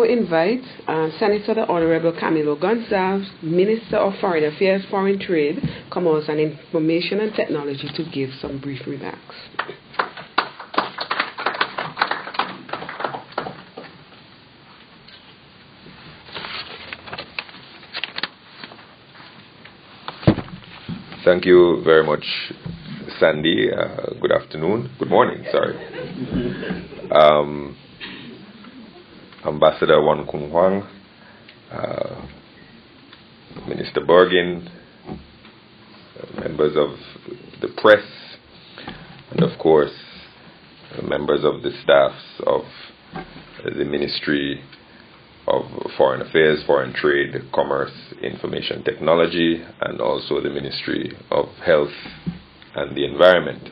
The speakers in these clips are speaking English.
now invite Senator the Honorable Camilo Gonzalez, Minister of Foreign Affairs, Foreign Trade, Commerce and Information and Technology to give some brief remarks. Thank you very much, Sandy. Good afternoon. Good morning, sorry. Ambassador Wan Kung Hwang, Minister Bergin, members of the press, and of course, members of the staffs of the Ministry of Foreign Affairs, Foreign Trade, Commerce, Information Technology, and also the Ministry of Health and the Environment.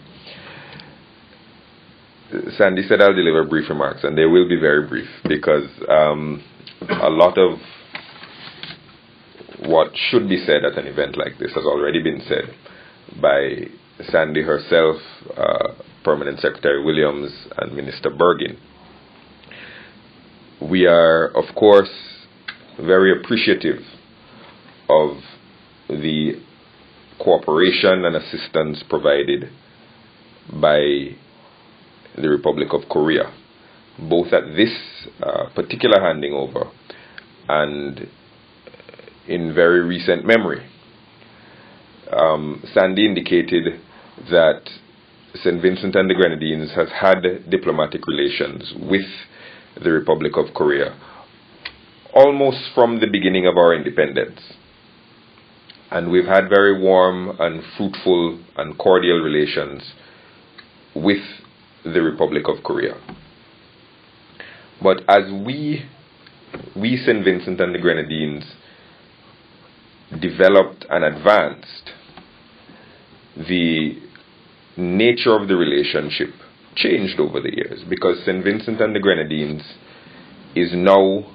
Sandy said I'll deliver brief remarks, and they will be very brief because a lot of what should be said at an event like this has already been said by Sandy herself, Permanent Secretary Williams, and Minister Bergin. We are, of course, very appreciative of the cooperation and assistance provided by the Republic of Korea, both at this particular handing over and in very recent memory. Sandy indicated that St. Vincent and the Grenadines has had diplomatic relations with the Republic of Korea almost from the beginning of our independence. And we've had very warm and fruitful and cordial relations with the Republic of Korea. But as we St. Vincent and the Grenadines developed and advanced, the nature of the relationship changed over the years, because St. Vincent and the Grenadines is now,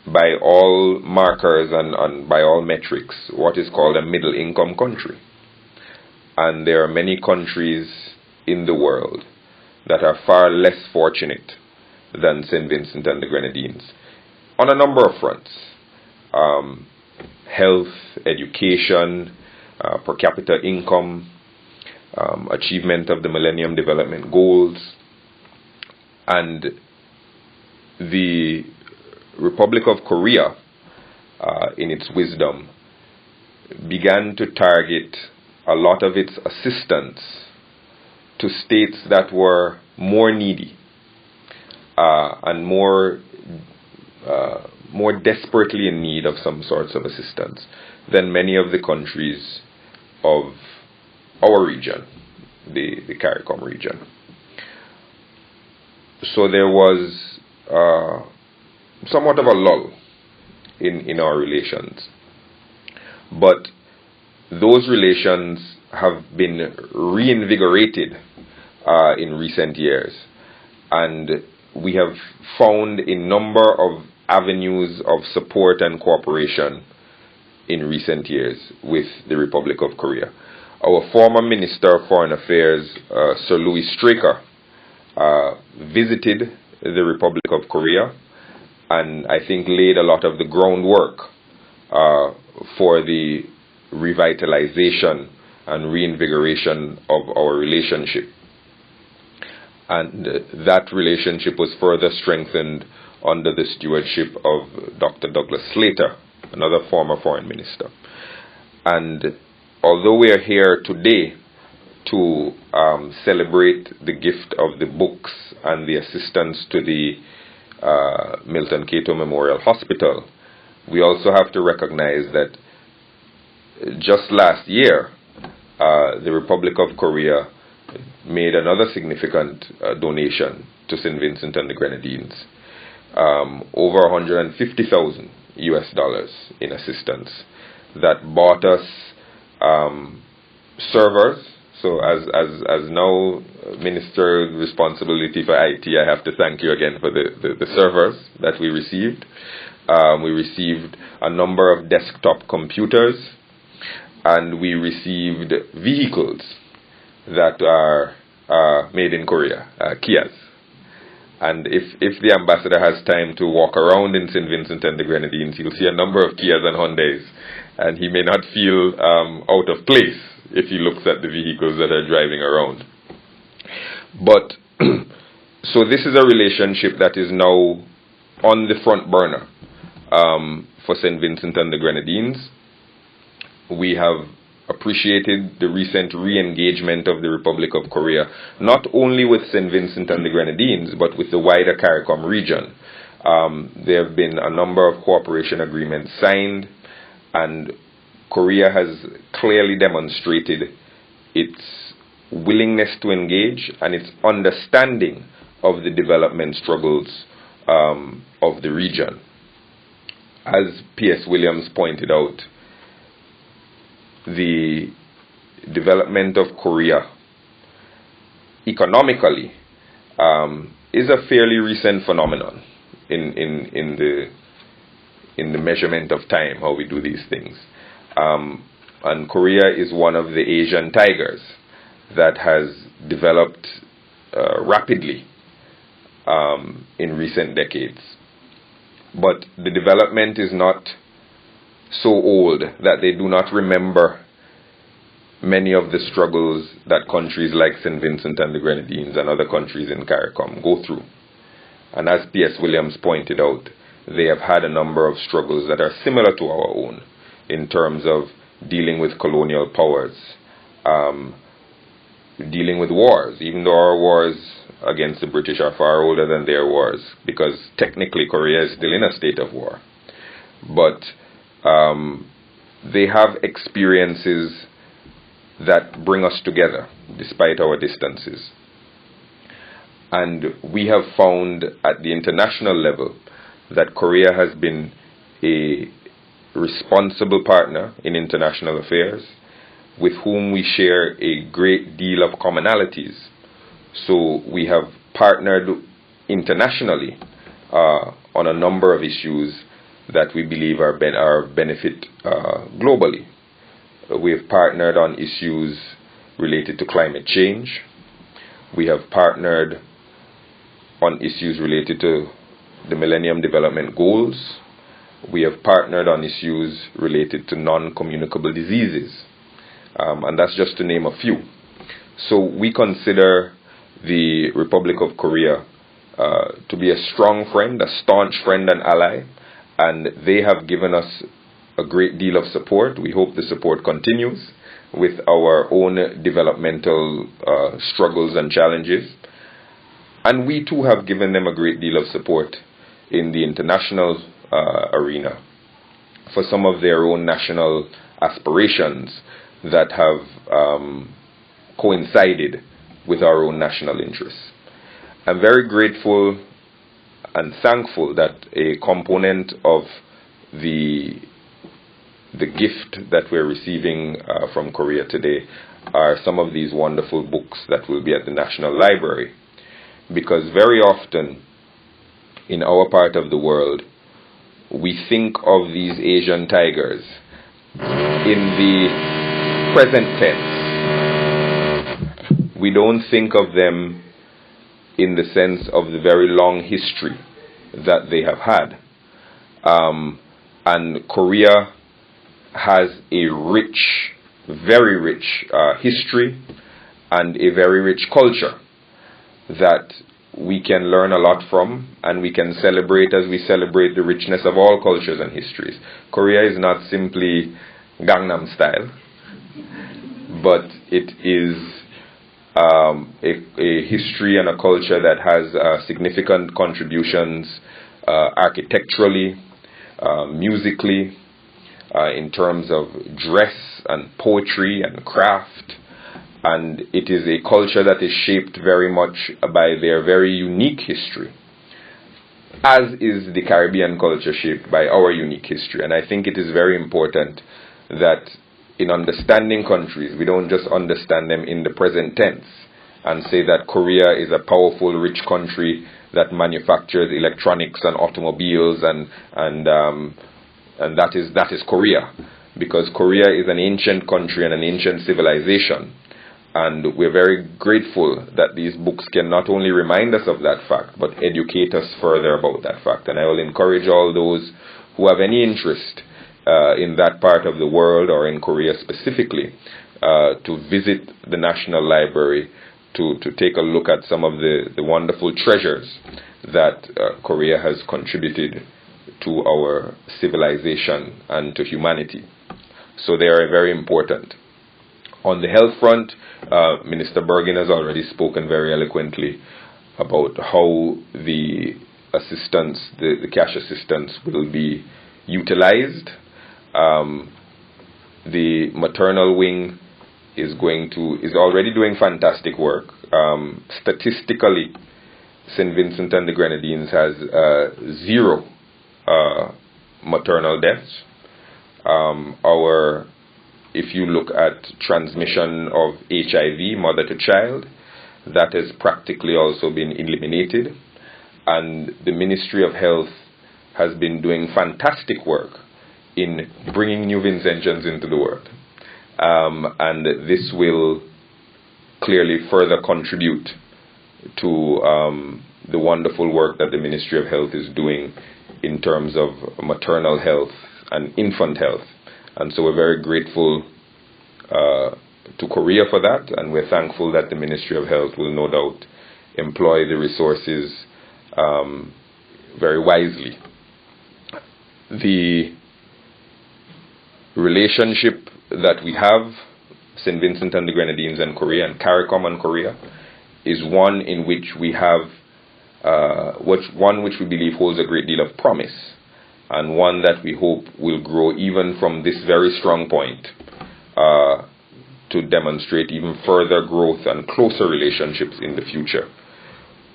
by all markers and by all metrics, what is called a middle income country. And there are many countries in the world that are far less fortunate than St. Vincent and the Grenadines on a number of fronts: health, education, per capita income, achievement of the Millennium Development Goals. And the Republic of Korea, in its wisdom, began to target a lot of its assistance to states that were more needy and more desperately in need of some sorts of assistance than many of the countries of our region, the CARICOM region. So there was somewhat of a lull in our relations. But those relations have been reinvigorated in recent years. And we have found a number of avenues of support and cooperation in recent years with the Republic of Korea. Our former Minister of Foreign Affairs, Sir Louis Straker, visited the Republic of Korea and I think laid a lot of the groundwork for the revitalization and reinvigoration of our relationship. And that relationship was further strengthened under the stewardship of Dr. Douglas Slater, another former foreign minister. And although we are here today to celebrate the gift of the books and the assistance to the Milton Cato Memorial Hospital, we also have to recognize that just last year, the Republic of Korea made another significant donation to St. Vincent and the Grenadines, over $150,000 US in assistance, that bought us servers. So as now Minister responsibility for IT, I have to thank you again for the servers that we received. We received a number of desktop computers, and we received vehicles that are made in Korea, Kias. And if the ambassador has time to walk around in St. Vincent and the Grenadines, he'll see a number of Kias and Hyundais, and he may not feel out of place if he looks at the vehicles that are driving around. But so this is a relationship that is now on the front burner for St. Vincent and the Grenadines. We have appreciated the recent re-engagement of the Republic of Korea, not only with St. Vincent and the Grenadines, but with the wider CARICOM region. There have been a number of cooperation agreements signed, and Korea has clearly demonstrated its willingness to engage and its understanding of the development struggles of the region. As P.S. Williams pointed out, the development of Korea economically is a fairly recent phenomenon in the measurement of time, how we do these things. And Korea is one of the Asian tigers that has developed rapidly in recent decades. But the development is not so old that they do not remember many of the struggles that countries like St. Vincent and the Grenadines and other countries in CARICOM go through. And as P.S. Williams pointed out, they have had a number of struggles that are similar to our own in terms of dealing with colonial powers, dealing with wars, even though our wars against the British are far older than their wars, because technically Korea is still in a state of war. But they have experiences that bring us together despite our distances. And we have found at the international level that Korea has been a responsible partner in international affairs with whom we share a great deal of commonalities. So we have partnered internationally on a number of issues that we believe are benefit globally. We have partnered on issues related to climate change. We have partnered on issues related to the Millennium Development Goals. We have partnered on issues related to non-communicable diseases. And that's just to name a few. So we consider the Republic of Korea to be a strong friend, a staunch friend and ally, and they have given us a great deal of support. We hope the support continues with our own developmental struggles and challenges. And we too have given them a great deal of support in the international arena for some of their own national aspirations that have coincided with our own national interests. I'm very grateful and thankful that a component of the gift that we're receiving from Korea today are some of these wonderful books that will be at the National Library. Because very often in our part of the world, we think of these Asian tigers in the present tense. We don't think of them in the sense of the very long history that they have had. And Korea has a rich, very rich history and a very rich culture that we can learn a lot from, and we can celebrate as we celebrate the richness of all cultures and histories. Korea is not simply Gangnam Style, but it is a history and a culture that has significant contributions architecturally, musically, in terms of dress and poetry and craft. And it is a culture that is shaped very much by their very unique history, as is the Caribbean culture shaped by our unique history. And I think it is very important that in understanding countries, we don't just understand them in the present tense and say that Korea is a powerful, rich country that manufactures electronics and automobiles and that is Korea, because Korea is an ancient country and an ancient civilization. And we're very grateful that these books can not only remind us of that fact, but educate us further about that fact. And I will encourage all those who have any interest in that part of the world or in Korea specifically to visit the National Library to take a look at some of the wonderful treasures that Korea has contributed to our civilization and to humanity. So they are very important. On the health front, Minister Bergin has already spoken very eloquently about how the assistance, the cash assistance, will be utilized. The maternal wing is already doing fantastic work. Statistically, St. Vincent and the Grenadines has 0 maternal deaths. If you look at transmission of HIV, mother to child, that has practically also been eliminated. And the Ministry of Health has been doing fantastic work in bringing new Vincentians into the world. And this will clearly further contribute to the wonderful work that the Ministry of Health is doing in terms of maternal health and infant health. And so we're very grateful to Korea for that, and we're thankful that the Ministry of Health will no doubt employ the resources very wisely. The relationship that we have, St. Vincent and the Grenadines and Korea, and CARICOM and Korea, is one in which we have, one which we believe holds a great deal of promise, and one that we hope will grow even from this very strong point to demonstrate even further growth and closer relationships in the future.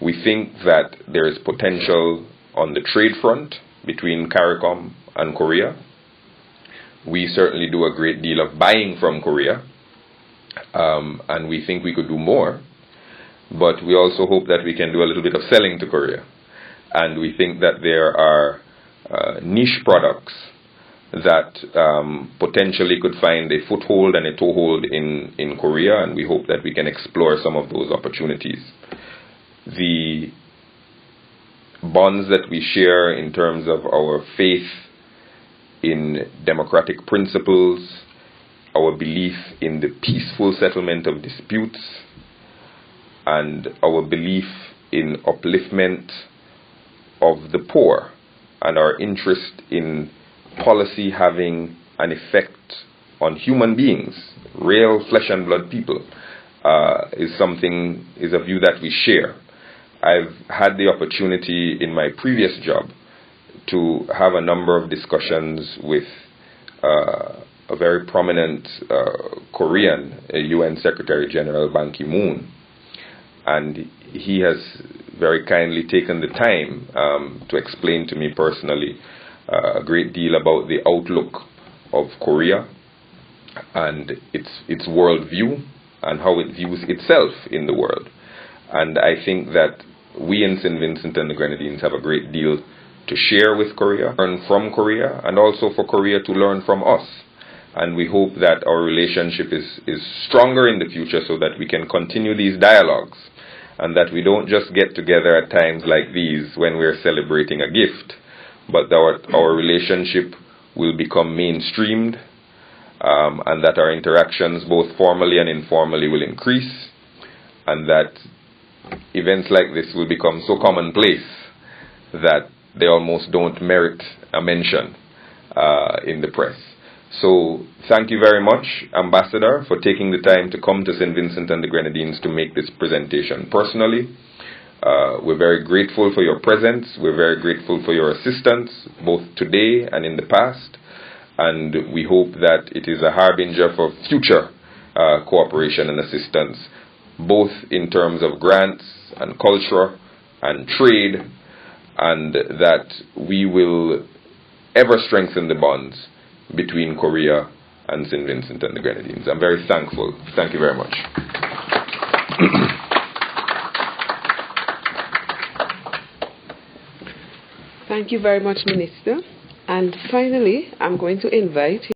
We think that there is potential on the trade front between CARICOM and Korea. We certainly do a great deal of buying from Korea, and we think we could do more, but we also hope that we can do a little bit of selling to Korea. And we think that there are niche products that potentially could find a foothold and a toehold in Korea, and we hope that we can explore some of those opportunities. The bonds that we share in terms of our faith in democratic principles, our belief in the peaceful settlement of disputes, and our belief in upliftment of the poor, and our interest in policy having an effect on human beings, real flesh and blood people, is a view that we share. I've had the opportunity in my previous job to have a number of discussions with a very prominent Korean UN Secretary General Ban Ki-moon, and he has very kindly taken the time to explain to me personally a great deal about the outlook of Korea and its worldview and how it views itself in the world. And I think that we in St. Vincent and the Grenadines have a great deal to share with Korea, learn from Korea, and also for Korea to learn from us. And we hope that our relationship is stronger in the future so that we can continue these dialogues, and that we don't just get together at times like these when we're celebrating a gift, but our relationship will become mainstreamed, and that our interactions both formally and informally will increase, and that events like this will become so commonplace that they almost don't merit a mention in the press. So thank you very much, Ambassador, for taking the time to come to St. Vincent and the Grenadines to make this presentation personally. We're very grateful for your presence. We're very grateful for your assistance, both today and in the past. And we hope that it is a harbinger for future cooperation and assistance, both in terms of grants and culture and trade, and that we will ever strengthen the bonds between Korea and St. Vincent and the Grenadines. I'm very thankful. Thank you very much. Thank you very much, Minister. And finally, I'm going to invite